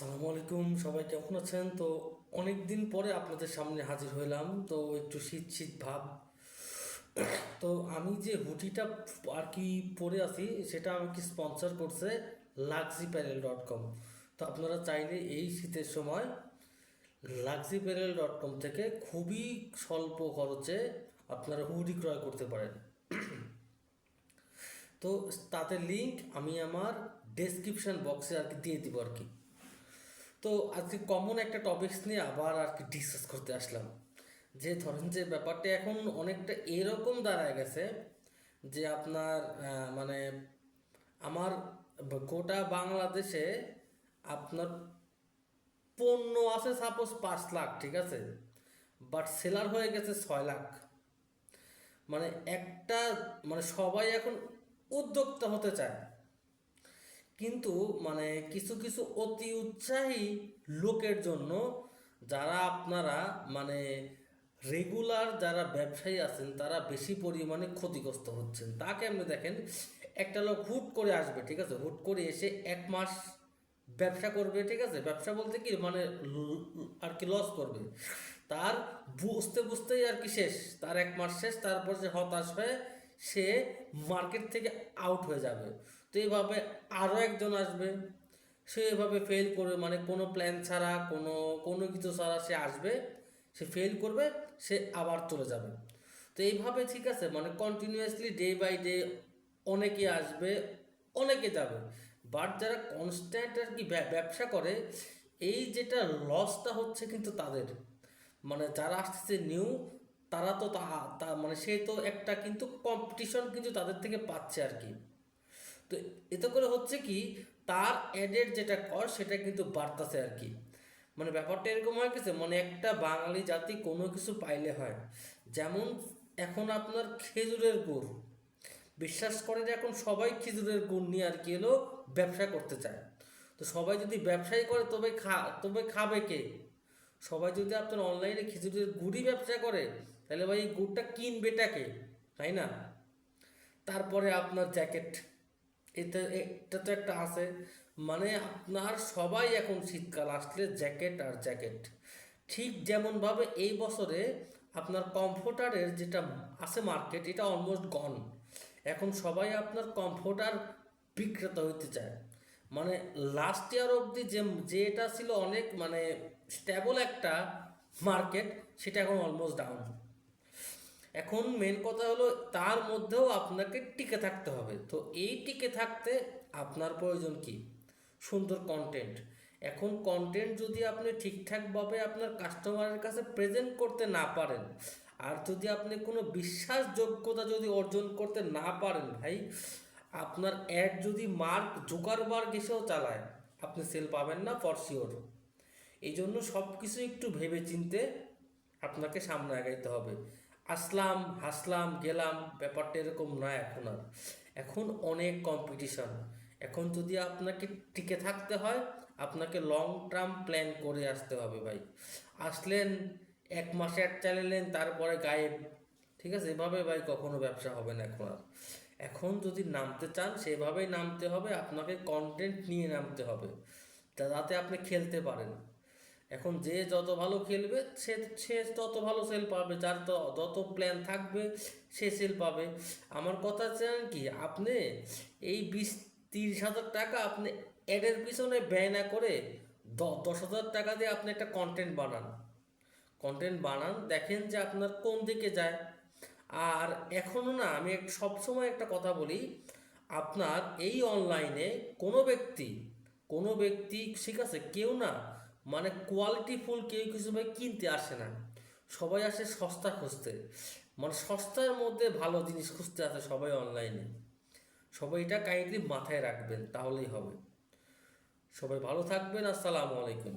আসসালামু আলাইকুম, সবাই কেমন আছেন? তো অনেক দিন পরে আপনাদের সামনে হাজির হইলাম। তো একটু শীত শীত ভাব। তো আমি যে হুডিটা আর কি পরে আছি, সেটা আমাকে স্পন্সর করছে luxyapparel.com। তো আপনারা চাইলে এই শীতের সময় luxyapparel.com থেকে খুবই স্বল্প খরচে আপনারা হুডি ক্রয় করতে পারেন। তো তাদের লিংক আমি আমার ডেসক্রিপশন বক্সে আর কি দিয়ে দিব আর কি। তো আজকে কমন একটা টপিকস নিয়ে আবার আর কি ডিসকাস করতে আসলাম। যে ধরেন যে ব্যাপারটা এখন অনেকটা এরকম দাঁড়ায় গেছে যে আপনার মানে আমার গোটা বাংলাদেশে আপনার পণ্য আছে সাপোজ 5 লাখ, ঠিক আছে, বাট সেলার হয়ে গেছে 6 লাখ। মানে একটা মানে সবাই এখন উদ্যোক্তা হতে চায়, কিন্তু মানে কিছু কিছু অতি উৎসাহী লোকের জন্য, যারা আপনারা মানে রেগুলার যারা ব্যবসায়ী আছেন, তারা বেশি পরিমাণে ক্ষতিগ্রস্ত হচ্ছেন। তা কেমনে দেখেন, একটা লোক হুট করে আসবে, ঠিক আছে, হুট করে এসে 1 মাস ব্যবসা করবে, ঠিক আছে, ব্যবসা বলতে কি মানে আর কি লস করবে, তার বুঝতে বুঝতেই আর কি শেষ, তার 1 মাস শেষ, তারপর সে হতাশ হয়ে সে মার্কেট থেকে আউট হয়ে যাবে। তো এইভাবে আরও একজন আসবে, সে এভাবে ফেল করবে, মানে কোনো প্ল্যান ছাড়া কোনো কোনো কিছু ছাড়া সে আসবে, সে ফেল করবে, সে আবার চলে যাবে। তো এইভাবে ঠিক আছে, মানে কন্টিনিউয়াসলি ডে বাই ডে অনেকে আসবে, অনেকে যাবে। বাট যারা কনস্ট্যান্ট আর কি ব্যবসা করে, এই যেটা লসটা হচ্ছে কিন্তু তাদের, মানে যারা আসতেছে নিউ, তারা তো মানে সে তো একটা কিন্তু কম্পিটিশন কিন্তু তাদের থেকে পাচ্ছে আর কি। তো এতে করে হচ্ছে কি, তার অ্যাডের যেটা কর সেটা কিন্তু বাড়তেছে আর কি। মানে ব্যাপারটা এরকম হয়ে গেছে, মানে একটা বাঙালি জাতি কোনো কিছু পাইলে হয়। যেমন এখন আপনার খেজুরের গুড়, বিশ্বাস করেন যে এখন সবাই খেজুরের গুড় নিয়ে আর কি এলো ব্যবসা করতে চায়। তো সবাই যদি ব্যবসাই করে তবে খাবে কে? সবাই যদি আপনার অনলাইনে খেজুরের গুড়ই ব্যবসা করে, তাহলে ভাই এই গুড়টা কিনবেটা কে? তাই না? তারপরে আপনার জ্যাকেট, এটা তো একটা আছে। মানে আপনার সবাই এখন শীতকাল আসলে জ্যাকেট আর জ্যাকেট। ঠিক যেমনভাবে এই বছরে আপনার কমফোর্টারের যেটা আছে মার্কেট, এটা অলমোস্ট গন। এখন সবাই আপনার কমফোর্টার বিক্রেতা হইতে চায়। মানে লাস্ট ইয়ার অবধি যেটা ছিল অনেক মানে স্টেবল একটা মার্কেট, সেটা এখন অলমোস্ট ডাউন। এখন মেন কথা হলো, তার মধ্যেও আপনাকে টিকে থাকতে হবে। তো এই টিকে থাকতে আপনার প্রয়োজন কি? সুন্দর কন্টেন্ট। এখন কন্টেন্ট যদি আপনি ঠিকঠাকভাবে আপনার কাস্টমারের কাছে প্রেজেন্ট করতে না পারেন, আর যদি আপনি কোনো বিশ্বাসযোগ্যতা যদি অর্জন করতে না পারেন ভাই, আপনার অ্যাড যদি মার্ক জুকারবার্গ এসেও চালায়, আপনি সেল পাবেন না ফর শিওর। এই জন্য সব কিছু একটু ভেবে চিনতে আপনাকে সামনে আগাইতে হবে। আসলাম হাসলাম গেলাম, ব্যাপারটা এরকম নয় এখন আর। এখন অনেক কম্পিটিশন। এখন যদি আপনাকে টিকে থাকতে হয়, আপনাকে লং টার্ম প্ল্যান করে আসতে হবে ভাই। আসলেন 1 মাস অ্যাড চালালেন, তারপরে গায়েব, ঠিক আছে, এভাবে ভাই কখনো ব্যবসা হবে না এখন আর। এখন যদি নামতে চান সেভাবেই নামতে হবে, আপনাকে কন্টেন্ট নিয়ে নামতে হবে, যাতে আপনি খেলতে পারেন। এখন যে যত ভালো খেলবে সে সে তত ভালো সেল পাবে, যার তো যত প্ল্যান থাকবে সে সেল পাবে। আমার কথা জানেন কি, আপনি এই 20-30 হাজার টাকা আপনি অ্যাডের পিছনে ব্যয় না করে 10,000 টাকা দিয়ে আপনি একটা কন্টেন্ট বানান। কন্টেন্ট বানান, দেখেন যে আপনার কোন দিকে যায়। আর এখনও না, আমি সবসময় একটা কথা বলি, আপনার এই অনলাইনে কোনো ব্যক্তি ঠিক আছে, কেউ না মানে কোয়ালিটিফুল কেউ কিছু ভাই কিনতে আসে না। সবাই আসে সস্তা খুঁজতে, মানে সস্তার মধ্যে ভালো জিনিস খুঁজতে আসে সবাই অনলাইনে। সবাই এটা কাইন্ডলি মাথায় রাখবেন, তাহলেই হবে। সবাই ভালো থাকবেন। আসসালামু আলাইকুম।